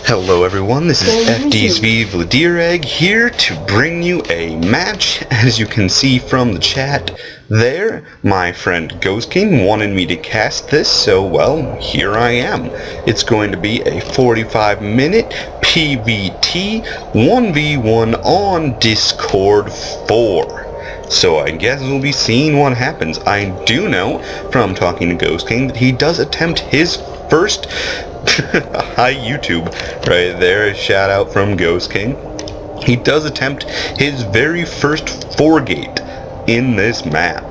Hello everyone, this is FD's vladerag here to bring you a match. As you can see from the chat there, my friend Ghostking wanted me to cast this, so well, here I am. It's going to be a 45-minute PvT 1v1 on Discord 4. So I guess we'll be seeing what happens. I do know from talking to Ghostking that he does attempt his first hi YouTube right there, a shout out from Ghostking. He does attempt his very first 4-gate in this map,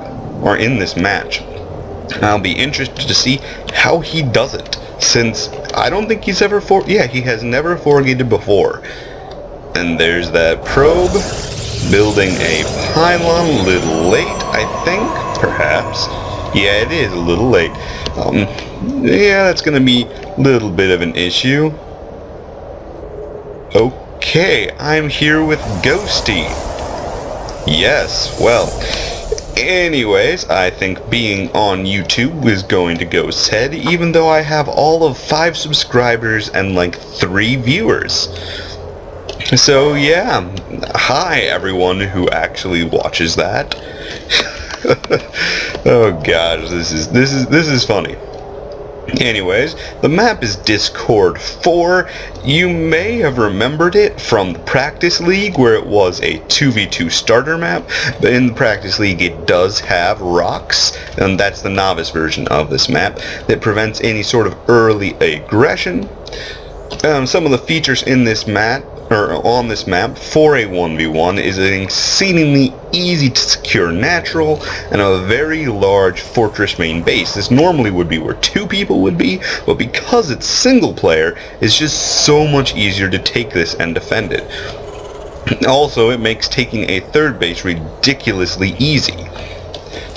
or in this match. I'll be interested to see how he does it, since I don't think he's ever he has never 4-gated before. And there's that probe building a pylon, a little late, I think, perhaps. Yeah, it is a little late. Yeah, that's gonna be a little bit of an issue. Okay, I'm here with Ghosty. Yes, well, anyways, I think being on YouTube is going to go said, even though I have all of 5 subscribers and like 3 viewers. So yeah, hi everyone who actually watches that. Oh gosh, this is funny. Anyways, the map is Discord 4. You may have remembered it from the Practice League, where it was a 2v2 starter map, but in the Practice League it does have rocks, and that's the novice version of this map that prevents any sort of early aggression. Some of the features in this map, or on this map, for a 1v1 is an exceedingly easy to secure natural and a very large fortress main base. This normally would be where 2 people would be, but because it's single player, it's just so much easier to take this and defend it. Also, it makes taking a 3rd base ridiculously easy.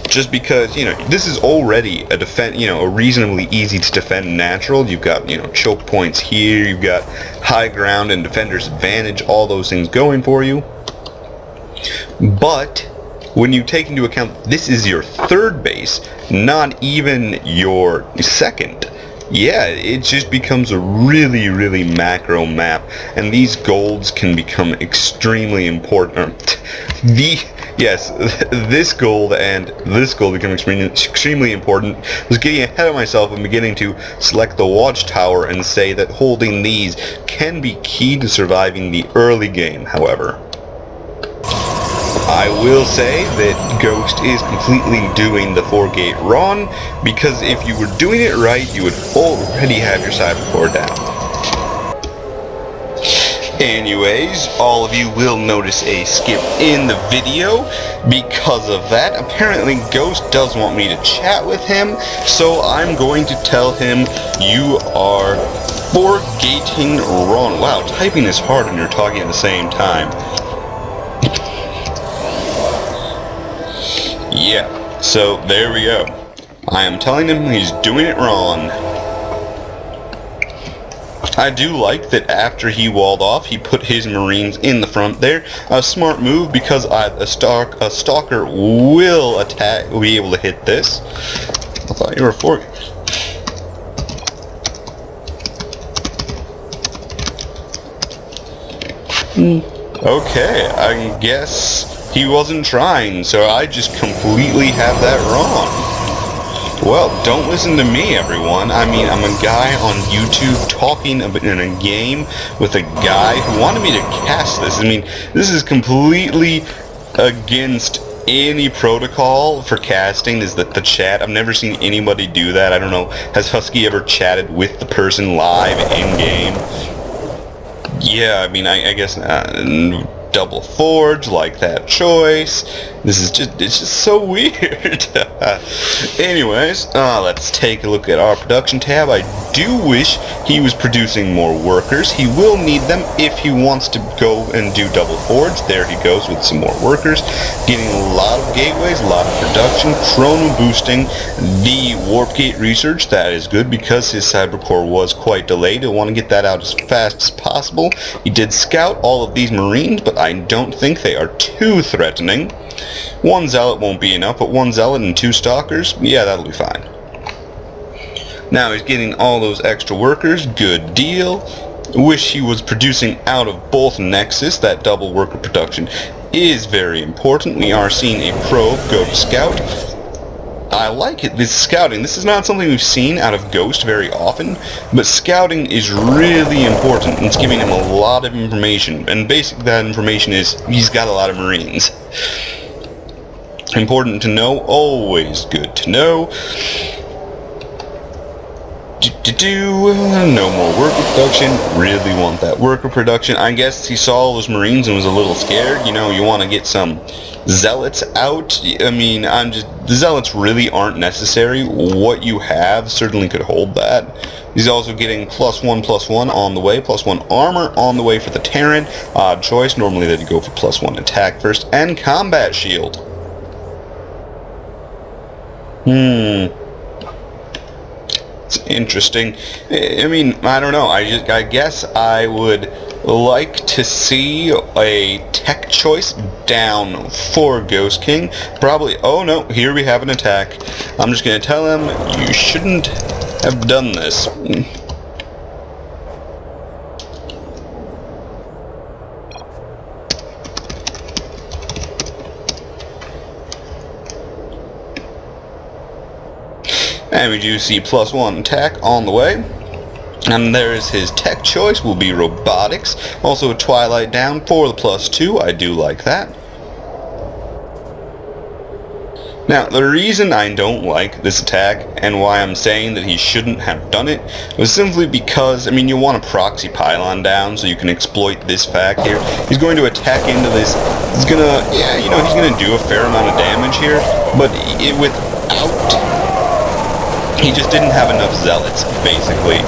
Just because, you know, this is already a reasonably easy to defend natural. You've got, choke points here, you've got high ground and defender's advantage, all those things going for you. But when you take into account this is your 3rd base, not even your 2nd, yeah, it just becomes a really macro map, and these golds can become extremely important. This gold and this gold become extremely important. I was getting ahead of myself and beginning to select the watchtower and say that holding these can be key to surviving the early game, however. I will say that Ghost is completely doing the 4-gate wrong, because if you were doing it right, you would already have your cybercore down. Anyways, all of you will notice a skip in the video because of that. Apparently Ghost does want me to chat with him, so I'm going to tell him you are 4-gating wrong. Wow, typing is hard when you're talking at the same time. Yeah, so there we go. I am telling him he's doing it wrong. I do like that after he walled off, he put his marines in the front there. A smart move, because a stalker will be able to hit this. I thought you were 4. Okay, I guess he wasn't trying, so I just completely have that wrong. Well, don't listen to me, everyone. I mean, I'm a guy on YouTube talking in a game with a guy who wanted me to cast this. I mean, this is completely against any protocol for casting, is that the chat. I've never seen anybody do that. I don't know, has Husky ever chatted with the person live in-game? Yeah, I mean, I guess double forge, like that choice. This is just, it's just so weird. Anyways, let's take a look at our production tab. I do wish he was producing more workers. He will need them if he wants to go and do double forge. There he goes with some more workers, getting a lot of gateways, a lot of production, chrono boosting the warp gate research. That is good because his cybercore was quite delayed. I want to get that out as fast as possible. He did scout all of these marines, but I don't think they are too threatening. 1 zealot won't be enough, but 1 zealot and 2 stalkers, yeah, that'll be fine. Now he's getting all those extra workers, good deal. Wish he was producing out of both Nexus. That double worker production is very important. We are seeing a probe go to scout. I like it. This scouting. This is not something we've seen out of Ghost very often, but scouting is really important. It's giving him a lot of information, and basically that information is he's got a lot of Marines. Important to know, always good to know. No more worker production. Really want that worker production. I guess he saw all those Marines and was a little scared. You know, you want to get some Zealots out. I mean, the Zealots really aren't necessary. What you have certainly could hold that. He's also getting +1/+1 on the way, +1 armor on the way for the Terran. Odd choice. Normally they'd go for +1 attack first and combat shield. It's interesting. I mean, I don't know. I guess I would like to see a tech choice down for Ghostking. Probably. Oh no, here we have an attack. I'm just gonna tell him you shouldn't have done this. And we do see +1 attack on the way. And there is his tech choice, will be robotics. Also a Twilight down for the +2, I do like that. Now, the reason I don't like this attack, and why I'm saying that he shouldn't have done it, was simply because, I mean, you want a proxy pylon down so you can exploit this fact here. He's going to attack into this, he's gonna, yeah, you know, he's gonna do a fair amount of damage here, but without... He just didn't have enough Zealots, basically.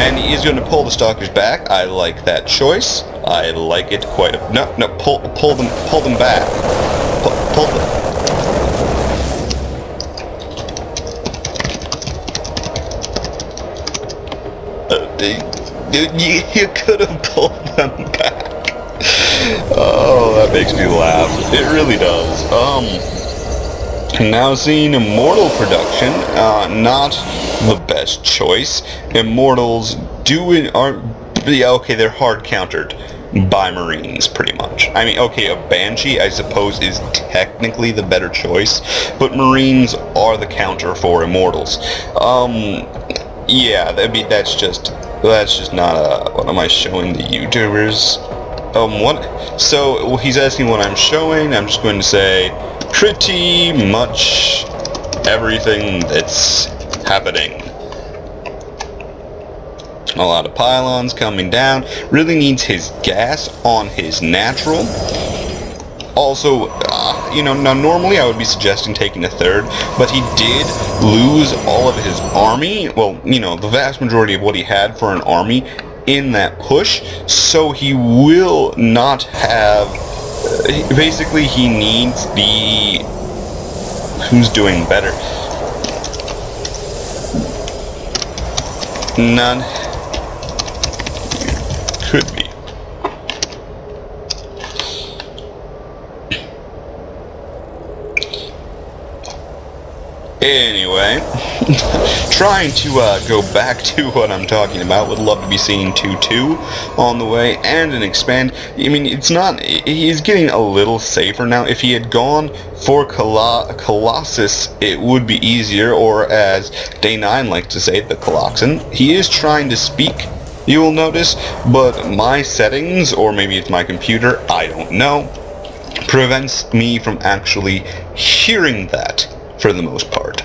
And he is going to pull the Stalkers back. I like that choice. I like it quite a... No, pull them back. Pull them... You could have pulled them back. Oh, that makes me laugh. It really does. Now seeing Immortal production, not the best choice. Immortals okay, they're hard countered by Marines, pretty much. I mean, okay, a Banshee, I suppose, is technically the better choice, but Marines are the counter for Immortals. Yeah, I mean, that's just not what am I showing the YouTubers? What? So, he's asking what I'm showing. I'm just going to say, pretty much everything that's happening. A lot of pylons coming down. Really needs his gas on his natural. Also, you know, now normally I would be suggesting taking a third, but he did lose all of his army. Well, you know, the vast majority of what he had for an army in that push, so he will not have... basically, he needs the... Who's doing better? None. Could be. Anyway, trying to go back to what I'm talking about, would love to be seeing 2-2 on the way, and an expand. I mean, it's not, he's getting a little safer now. If he had gone for Colossus, it would be easier, or as Day 9 likes to say, the Coloxan. He is trying to speak, you will notice, but my settings, or maybe it's my computer, I don't know, prevents me from actually hearing that for the most part.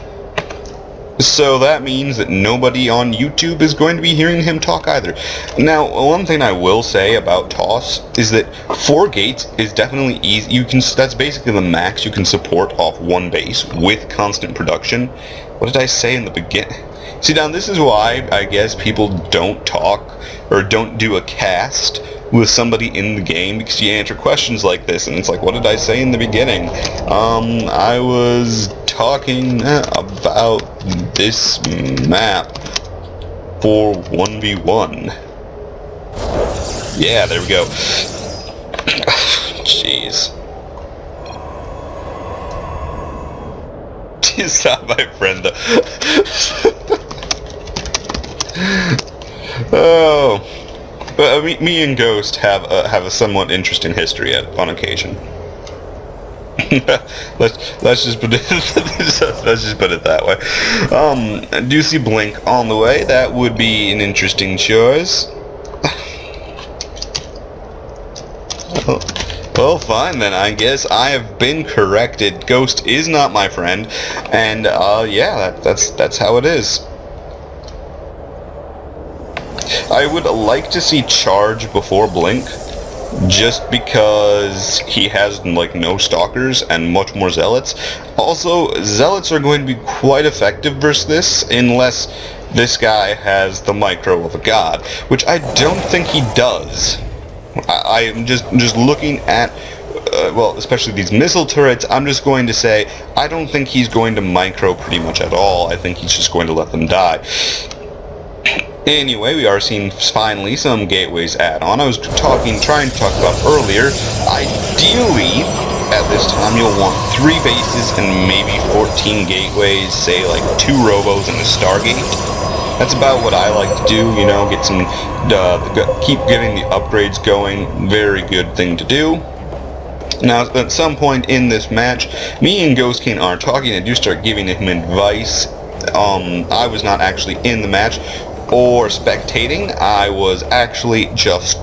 So that means that nobody on YouTube is going to be hearing him talk either. Now, one thing I will say about TOS is that 4 gates is definitely easy. That's basically the max you can support off one base with constant production. What did I say in the beginning? See, now this is why I guess people don't talk or don't do a cast with somebody in the game, because you answer questions like this and it's like, what did I say in the beginning? I was talking about this map for 1v1. Yeah, there we go. Jeez. It's not my friend though. Oh. Me and Ghost have a somewhat interesting history on occasion. let's just put it let's just put it that way. Do you see Blink on the way? That would be an interesting choice. Well, fine then. I guess I have been corrected. Ghost is not my friend, and yeah, that's how it is. I would like to see Charge before Blink, just because he has like no stalkers and much more zealots. Also, zealots are going to be quite effective versus this, unless this guy has the micro of a god, which I don't think he does. I'm just looking at, well, especially these missile turrets, I'm just going to say, I don't think he's going to micro pretty much at all. I think he's just going to let them die. Anyway, we are seeing finally some gateways add-on. I was trying to talk about earlier. Ideally, at this time, you'll want 3 bases and maybe 14 gateways, say like 2 robos and a Stargate. That's about what I like to do, you know, get some, keep getting the upgrades going. Very good thing to do. Now, at some point in this match, me and Ghostking are talking and do start giving him advice. I was not actually in the match or spectating. I was actually just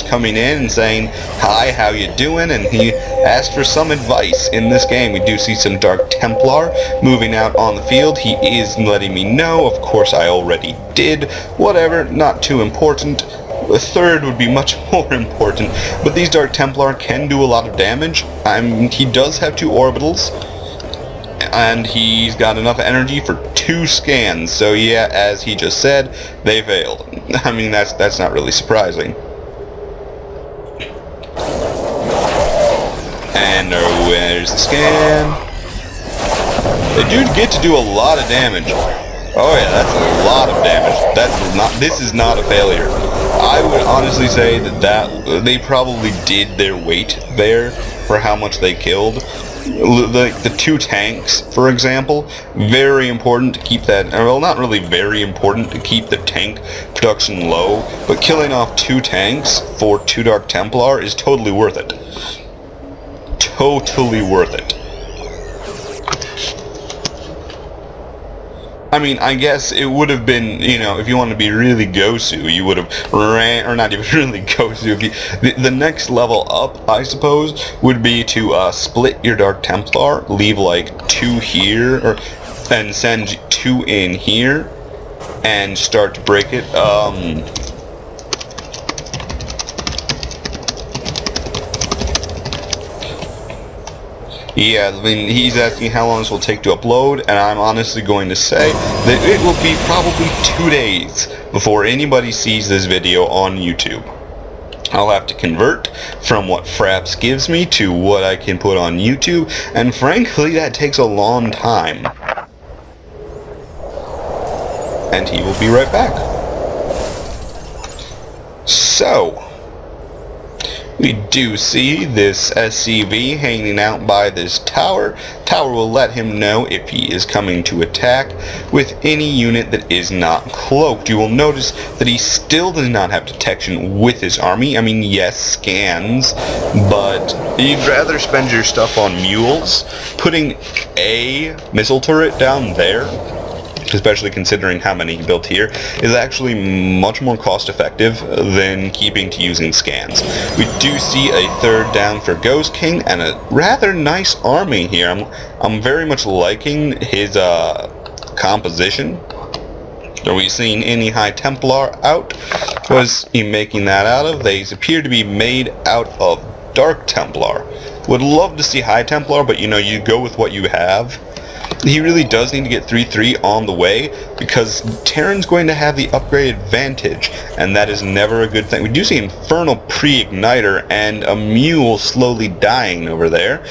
coming in and saying, "Hi, how you doing?" And he asked for some advice. In this game, we do see some Dark Templar moving out on the field. He is letting me know. Of course, I already did. Whatever, not too important. The third would be much more important. But these Dark Templar can do a lot of damage. He does have 2 orbitals, and he's got enough energy for 2 scans. So yeah, as he just said, they failed. I mean, that's not really surprising. And where's the scan? They do get to do a lot of damage. Oh yeah, that's a lot of damage. This is not a failure. I would honestly say that they probably did their weight there for how much they killed. Like the 2 tanks, for example, very important to keep that, well, not really very important to keep the tank production low, but killing off 2 tanks for 2 Dark Templar is totally worth it. Totally worth it. I mean, I guess it would have been, you know, if you want to be really Gosu, you would have ran, or not even really Gosu. The next level up, I suppose, would be to split your Dark Templar, leave like 2 here, and send 2 in here, and start to break it. Yeah, I mean, he's asking how long this will take to upload, and I'm honestly going to say that it will be probably 2 days before anybody sees this video on YouTube. I'll have to convert from what Fraps gives me to what I can put on YouTube, and frankly, that takes a long time. And he will be right back. So, we do see this SCV hanging out by this tower. Tower will let him know if he is coming to attack with any unit that is not cloaked. You will notice that he still does not have detection with his army. I mean, yes, scans, but you'd rather spend your stuff on mules. Putting a missile turret down there, especially considering how many he built here, is actually much more cost effective than keeping to using scans. We do see a 3rd down for Ghostking and a rather nice army here. I'm very much liking his composition. Are we seeing any High Templar out? What is he making that out of? They appear to be made out of Dark Templar. Would love to see High Templar, but you know, you go with what you have. He really does need to get 3-3 on the way, because Terran's going to have the upgrade advantage, and that is never a good thing. We do see Infernal Pre-Igniter and a mule slowly dying over there.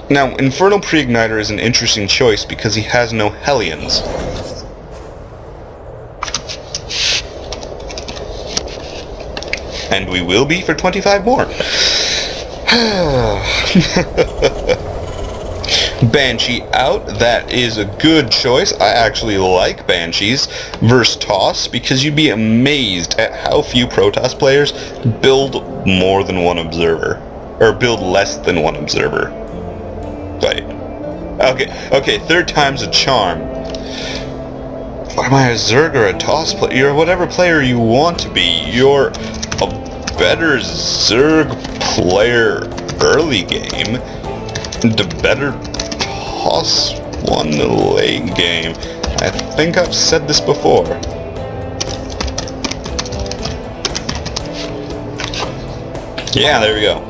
Now, Infernal Pre-Igniter is an interesting choice because he has no Hellions. And we will be for 25 more. Banshee out. That is a good choice. I actually like Banshees versus Toss because you'd be amazed at how few Protoss players build more than one observer. Or build less than one observer. Wait. Okay, third time's a charm. Am I a Zerg or a Toss player? You're whatever player you want to be. You're a better Zerg player early game. The better Toss one late game. I think I've said this before. Yeah, there we go.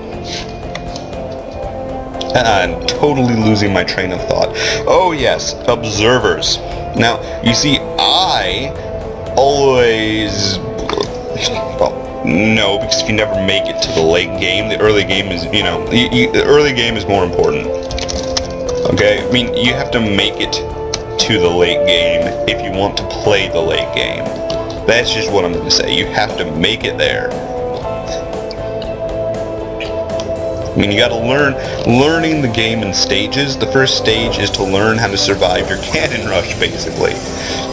I'm totally losing my train of thought. Oh yes, observers. Now, you see, I always... Well, no, because if you never make it to the late game, the early game is, you know, the early game is more important. Okay? I mean, you have to make it to the late game if you want to play the late game. That's just what I'm going to say. You have to make it there. I mean, you gotta learning the game in stages. The first stage is to learn how to survive your cannon rush, basically.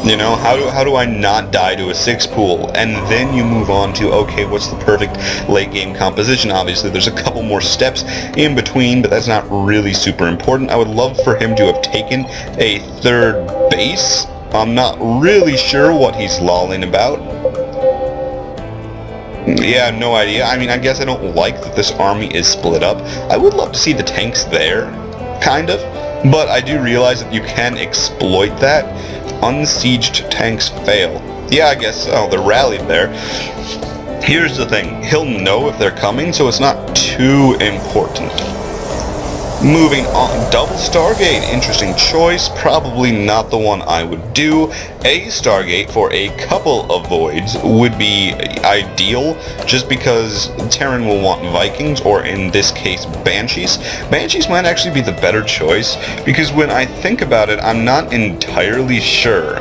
You know, how do I not die to a 6 pool? And then you move on to, okay, what's the perfect late game composition? Obviously, there's a couple more steps in between, but that's not really super important. I would love for him to have taken a 3rd base. I'm not really sure what he's lolling about. Yeah, no idea. I mean, I guess I don't like that this army is split up. I would love to see the tanks there, kind of. But I do realize that you can exploit that. Unsieged tanks fail. Yeah, I guess, oh, they're rallied there. Here's the thing. He'll know if they're coming, so it's not too important. Moving on, double Stargate, interesting choice, probably not the one I would do. A Stargate for a couple of voids would be ideal, just because Terran will want Vikings, or in this case, Banshees. Banshees might actually be the better choice, because when I think about it, I'm not entirely sure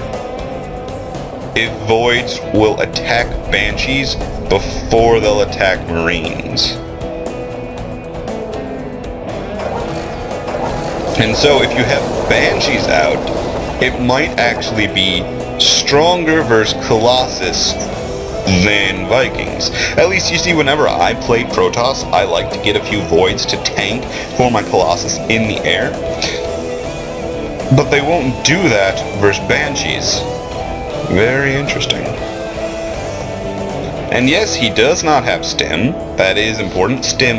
if voids will attack Banshees before they'll attack Marines. And so if you have Banshees out, it might actually be stronger versus Colossus than Vikings. At least you see, whenever I play Protoss, I like to get a few voids to tank for my Colossus in the air. But they won't do that versus Banshees. Very interesting. And yes, he does not have Stim. That is important. Stim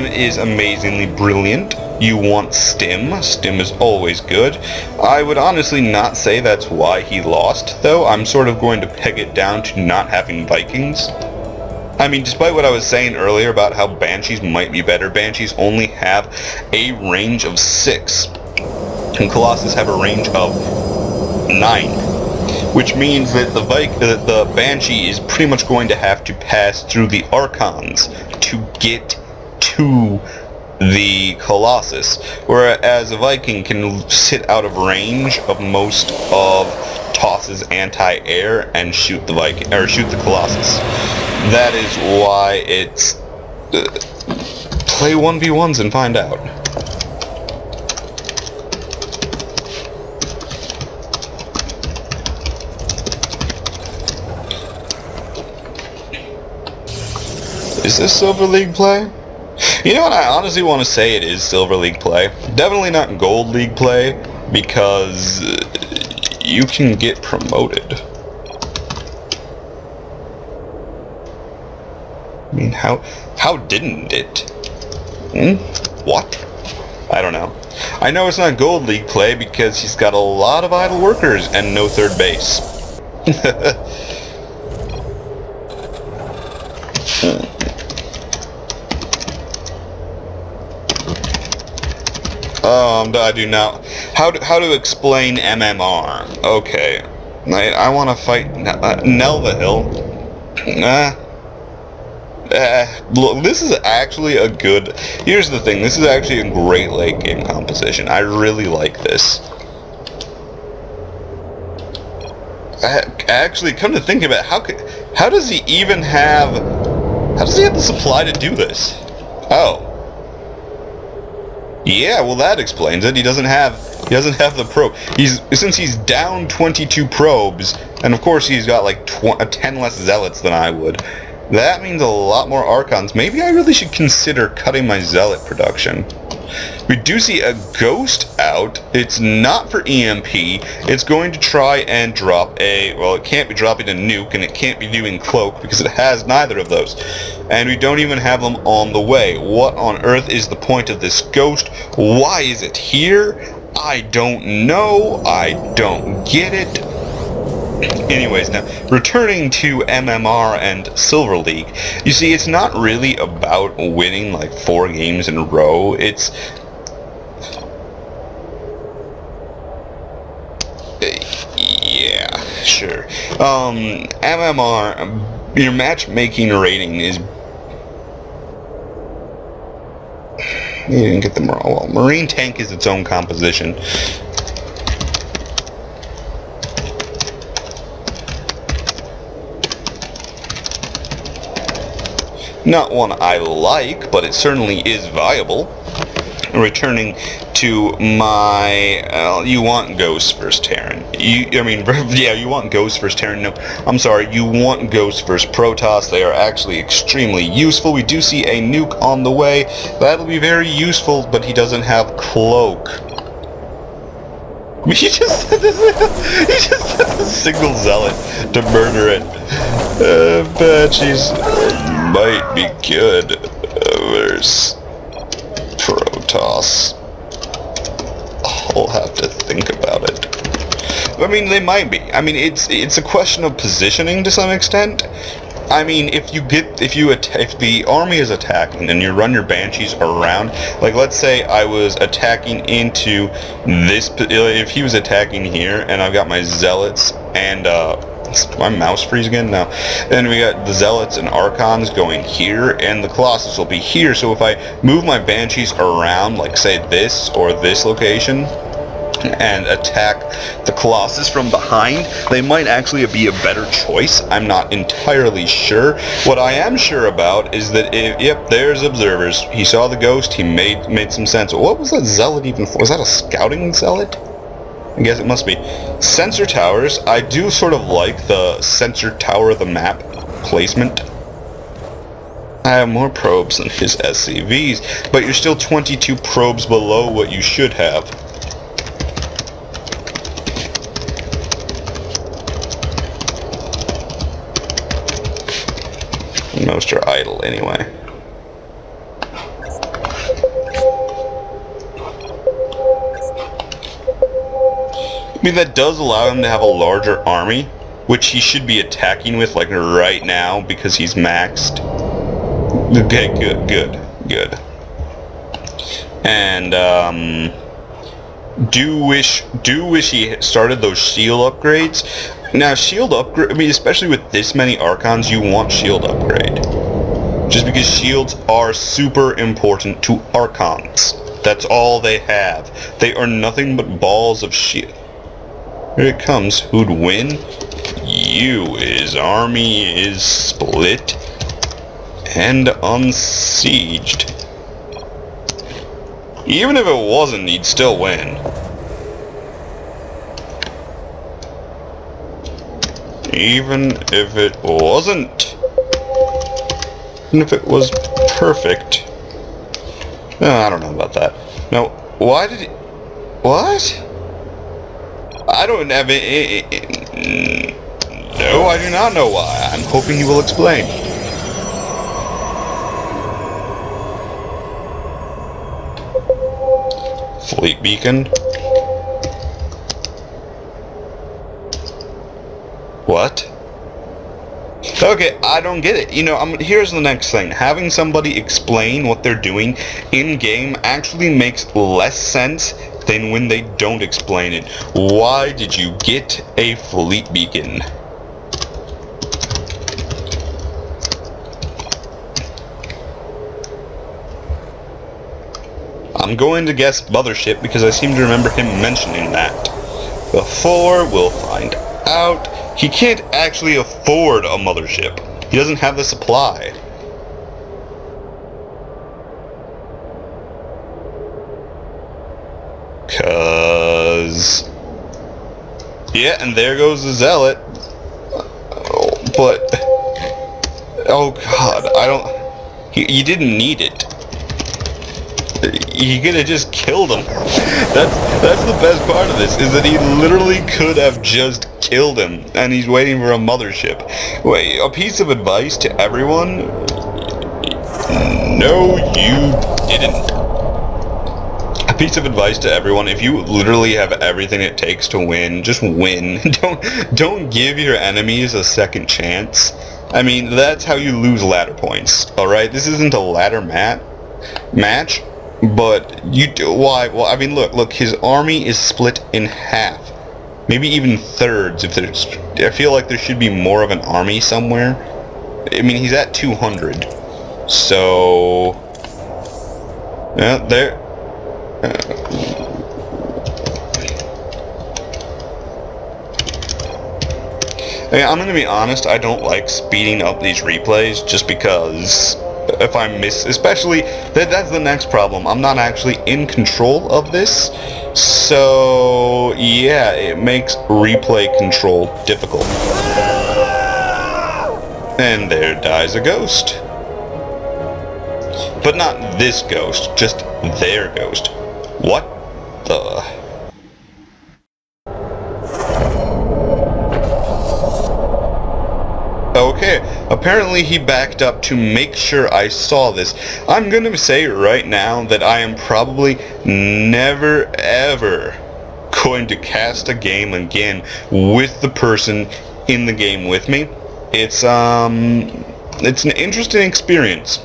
is amazingly brilliant. You want Stim. Stim is always good. I would honestly not say that's why he lost, though. I'm sort of going to peg it down to not having Vikings. I mean, despite what I was saying earlier about how Banshees might be better, Banshees only have a range of 6. And Colossus have a range of 9. Which means that the Banshee is pretty much going to have to pass through the Archons to get to the Colossus, whereas a Viking can sit out of range of most of Toss's anti-air and shoot the Viking, or shoot the Colossus. That is why it's play 1v1s and find out. Is this Silver League play? You know what, I honestly want to say it is Silver League play. Definitely not Gold League play, because you can get promoted. I mean, how didn't it? What? I don't know. I know it's not Gold League play because he's got a lot of idle workers and no 3rd base. I do now. How to explain MMR? Okay, I want to fight Nelva Hill. Look, this is actually a good... Here's the thing. This is actually a great late game composition. I really like this. Actually, come to think of it, how does he even have... How does he have the supply to do this? Oh. Yeah, well that explains it. He doesn't have the probe. Since he's down 22 probes, and of course he's got like 10 less zealots than I would. That means a lot more Archons. Maybe I really should consider cutting my zealot production. We do see a ghost out. It's not for EMP. It's going to try and drop a... Well, it can't be dropping a nuke, and it can't be doing cloak, because it has neither of those. And we don't even have them on the way. What on earth is the point of this ghost? Why is it here? I don't know. I don't get it. Anyways, now, returning to MMR and Silver League, you see, it's not really about winning like 4 games in a row. It's... yeah, sure. MMR, your matchmaking rating is... You didn't get them wrong. Well, Marine Tank is its own composition. Not one I like, but it certainly is viable. Returning to my... you want Ghosts vs. Terran. Yeah, you want Ghosts vs. Terran. No, I'm sorry, you want Ghosts vs. Protoss. They are actually extremely useful. We do see a nuke on the way. That'll be very useful, but he doesn't have Cloak. He just sent a single zealot to murder it. Apaches might be good versus Protoss. I'll have to think about it. I mean, they might be. I mean, it's a question of positioning to some extent. I mean, if the army is attacking and you run your Banshees around, like let's say I was attacking into this, if he was attacking here and I've got my Zealots and, my mouse freeze again? No. Then we got the Zealots and Archons going here, and the Colossus will be here, so if I move my Banshees around, like say this or this location, and attack the Colossus from behind, they might actually be a better choice. I'm not entirely sure. What I am sure about is that, yep, there's observers. He saw the ghost, he made some sense. What was that Zealot even for? Was that a scouting Zealot? I guess it must be. Sensor towers. I do sort of like the sensor tower of the map placement. I have more probes than his SCVs, but you're still 22 probes below what you should have. Most are idle anyway. I mean, that does allow him to have a larger army, which he should be attacking with, like, right now, because he's maxed. Okay, good. And, do wish he started those shield upgrades. Now, shield upgrade, I mean, especially with this many Archons, you want shield upgrade. Just because shields are super important to Archons. That's all they have. They are nothing but balls of shield. Here it comes. Who'd win? You. His army is split and unsieged. Even if it wasn't, he'd still win. Even if it wasn't. Even if it was perfect. I don't know about that. Now, why did he... What? I don't have it. No, I do not know why. I'm hoping he will explain. Fleet beacon. What? Okay, I don't get it. You know, here's the next thing. Having somebody explain what they're doing in-game actually makes less sense than when they don't explain it. Why did you get a fleet beacon? I'm going to guess Mothership because I seem to remember him mentioning that. Before, we'll find out. He can't actually afford a Mothership. He doesn't have the supply. 'Cause... yeah, and there goes the Zealot. But... oh god, I don't... you didn't need it. You could have just killed him. That's the best part of this, is that he literally could have just killed him, and he's waiting for a mothership. Wait, a piece of advice to everyone? No, you didn't. A piece of advice to everyone: if you literally have everything it takes to win, just win. Don't give your enemies a second chance. I mean, that's how you lose ladder points. All right, this isn't a ladder match. But you do, why? Well, I mean, look. His army is split in half, maybe even thirds. If there's, I feel like there should be more of an army somewhere. I mean, he's at 200, so yeah, there. I mean, I'm gonna be honest. I don't like speeding up these replays just because. If I miss, especially, that's the next problem. I'm not actually in control of this, so yeah, it makes replay control difficult. And there dies a ghost. But not this ghost, just their ghost. What the... okay, apparently he backed up to make sure I saw this. I'm gonna say right now that I am probably never ever going to cast a game again with the person in the game with me. It's an interesting experience.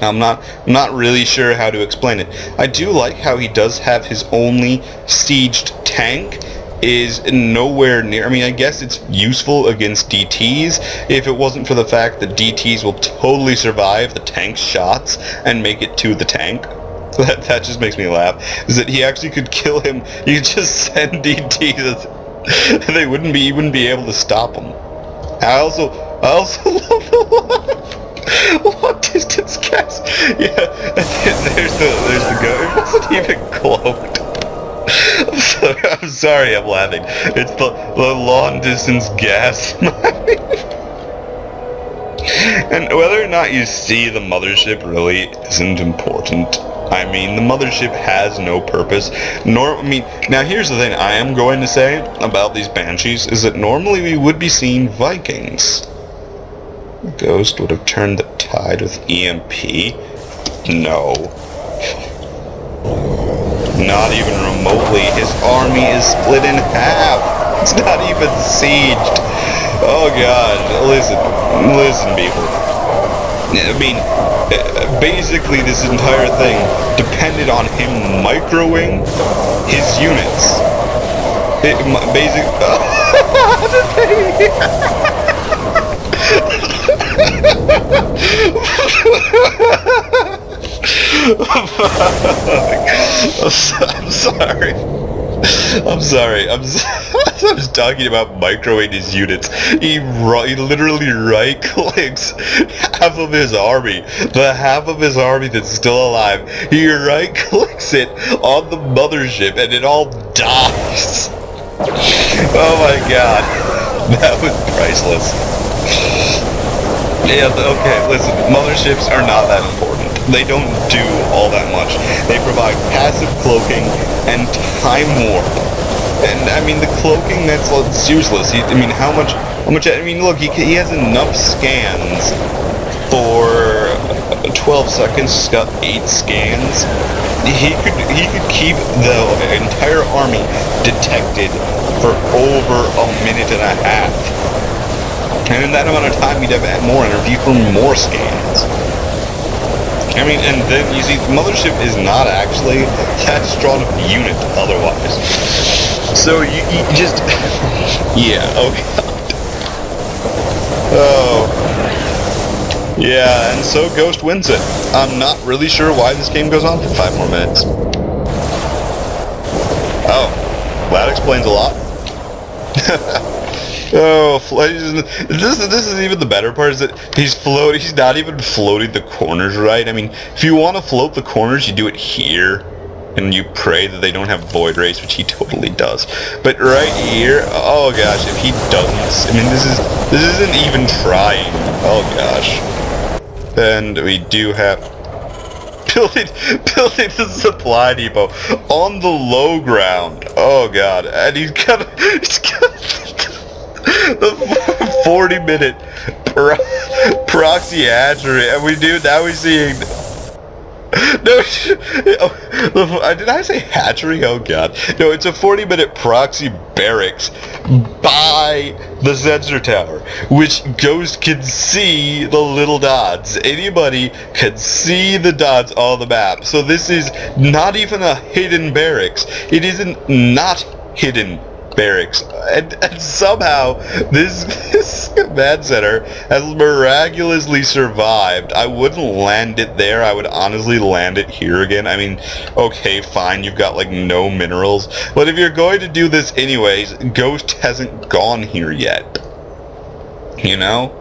I'm not really sure how to explain it. I do like how he does have his only sieged tank is nowhere near. I mean, I guess it's useful against DTs if it wasn't for the fact that DTs will totally survive the tank's shots and make it to the tank. That just makes me laugh. Is that he actually could kill him? You could just send DTs, they wouldn't be be able to stop him. I also love the long distance cast. Yeah, there's the guy. It wasn't even cloaked. I'm sorry I'm laughing. It's the long distance gas. And whether or not you see the mothership really isn't important. I mean, the mothership has no purpose. I mean, now here's the thing I am going to say about these Banshees, is that normally we would be seeing Vikings. Ghost would have turned the tide with EMP. No. Not even remotely. His army is split in half. It's not even sieged. Oh god. Listen, people. I mean, basically this entire thing depended on him microwing his units. I'm sorry. I'm just talking about microwaving his units. He literally right-clicks half of his army. The half of his army that's still alive. He right-clicks it on the mothership and it all dies. Oh my god. That was priceless. Yeah, okay, listen. Motherships are not that important. They don't do all that much. They provide passive cloaking and time warp. And I mean, the cloaking, that's useless. I mean, how much? I mean, look, he has enough scans for 12 seconds. He's got 8 scans. He could keep the entire army detected for over a minute and a half. And in that amount of time, he'd have more energy for more scans. I mean, and then, you see, the mothership is not actually that strong of a unit otherwise. So, you just... yeah, oh god. Oh. Yeah, and so Ghost wins it. I'm not really sure why this game goes on for 5 more minutes. Oh. That explains a lot. Oh, this is even the better part, is that he's not even floating the corners right. I mean, if you want to float the corners, you do it here. and you pray that they don't have Void Race, which he totally does. But right here, oh gosh, if he doesn't, I mean, this isn't even trying. Oh gosh. And we do have building the supply depot on the low ground. Oh god, and he's got the 40-minute proxy hatchery, and now we're seeing. No, did I say hatchery? Oh god. No, it's a 40-minute proxy barracks by the sensor tower, which Ghost can see the little dots. Anybody can see the dots on the map. So this is not even a hidden barracks. It isn't not hidden barracks, and somehow this command center has miraculously survived. I wouldn't land it there. I would honestly land it here again. I mean, okay, fine, you've got like no minerals, but if you're going to do this anyways, Ghost hasn't gone here yet, you know?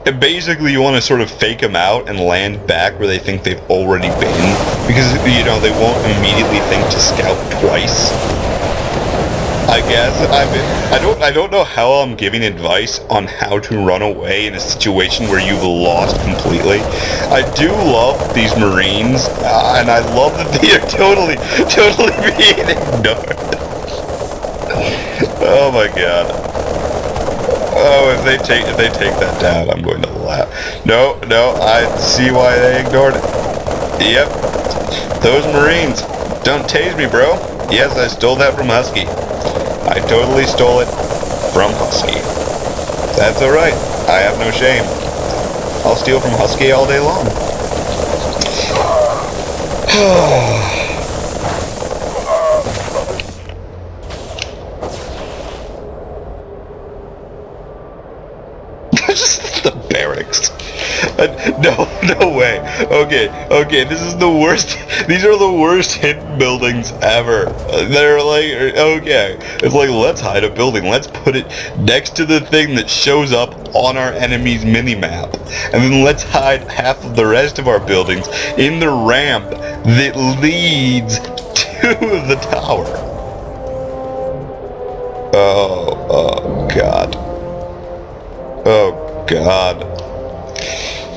And basically you want to sort of fake them out and land back where they think they've already been, because, you know, they won't immediately think to scout twice. I guess. I don't know how I'm giving advice on how to run away in a situation where you've lost completely. I do love these Marines, and I love that they are totally being ignored. Oh my god. Oh, if they take that down, I'm going to laugh. No, I see why they ignored it. Yep. Those Marines. Don't tase me, bro. Yes, I stole that from Husky. I totally stole it from Husky. That's alright. I have no shame. I'll steal from Husky all day long. The barracks. No way. Okay, this is the worst. These are the worst hidden buildings ever. They're like, okay, it's like, let's hide a building. Let's put it next to the thing that shows up on our enemy's minimap. And then let's hide half of the rest of our buildings in the ramp that leads to the tower. Oh god. Oh god.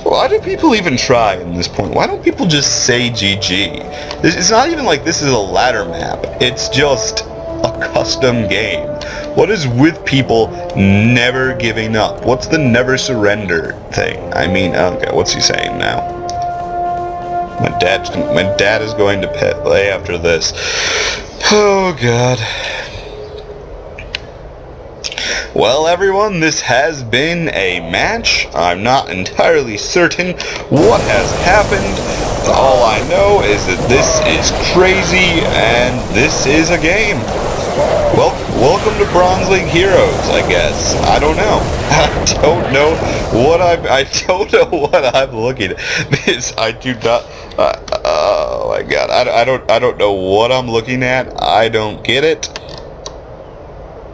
Why do people even try in this point? Why don't people just say GG? It's not even like this is a ladder map. It's just a custom game. What is with people never giving up? What's the never surrender thing? I mean, okay, what's he saying now? My dad is going to play after this. Oh god. Well, everyone, this has been a match. I'm not entirely certain what has happened. All I know is that this is crazy, and this is a game. Well, welcome to Bronze League Heroes, I guess. I don't know. I don't know what I'm looking at. I do not. Oh my god, I don't know what I'm looking at. I don't get it.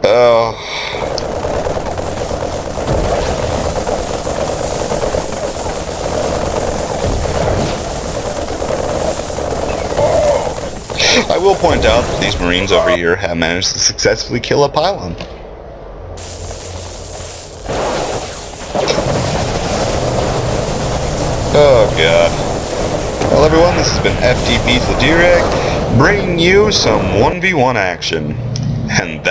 Oh. I will point out that these Marines over here have managed to successfully kill a pylon. Oh god. Well everyone, this has been FTP's vladerag, bringing you some 1v1 action. And that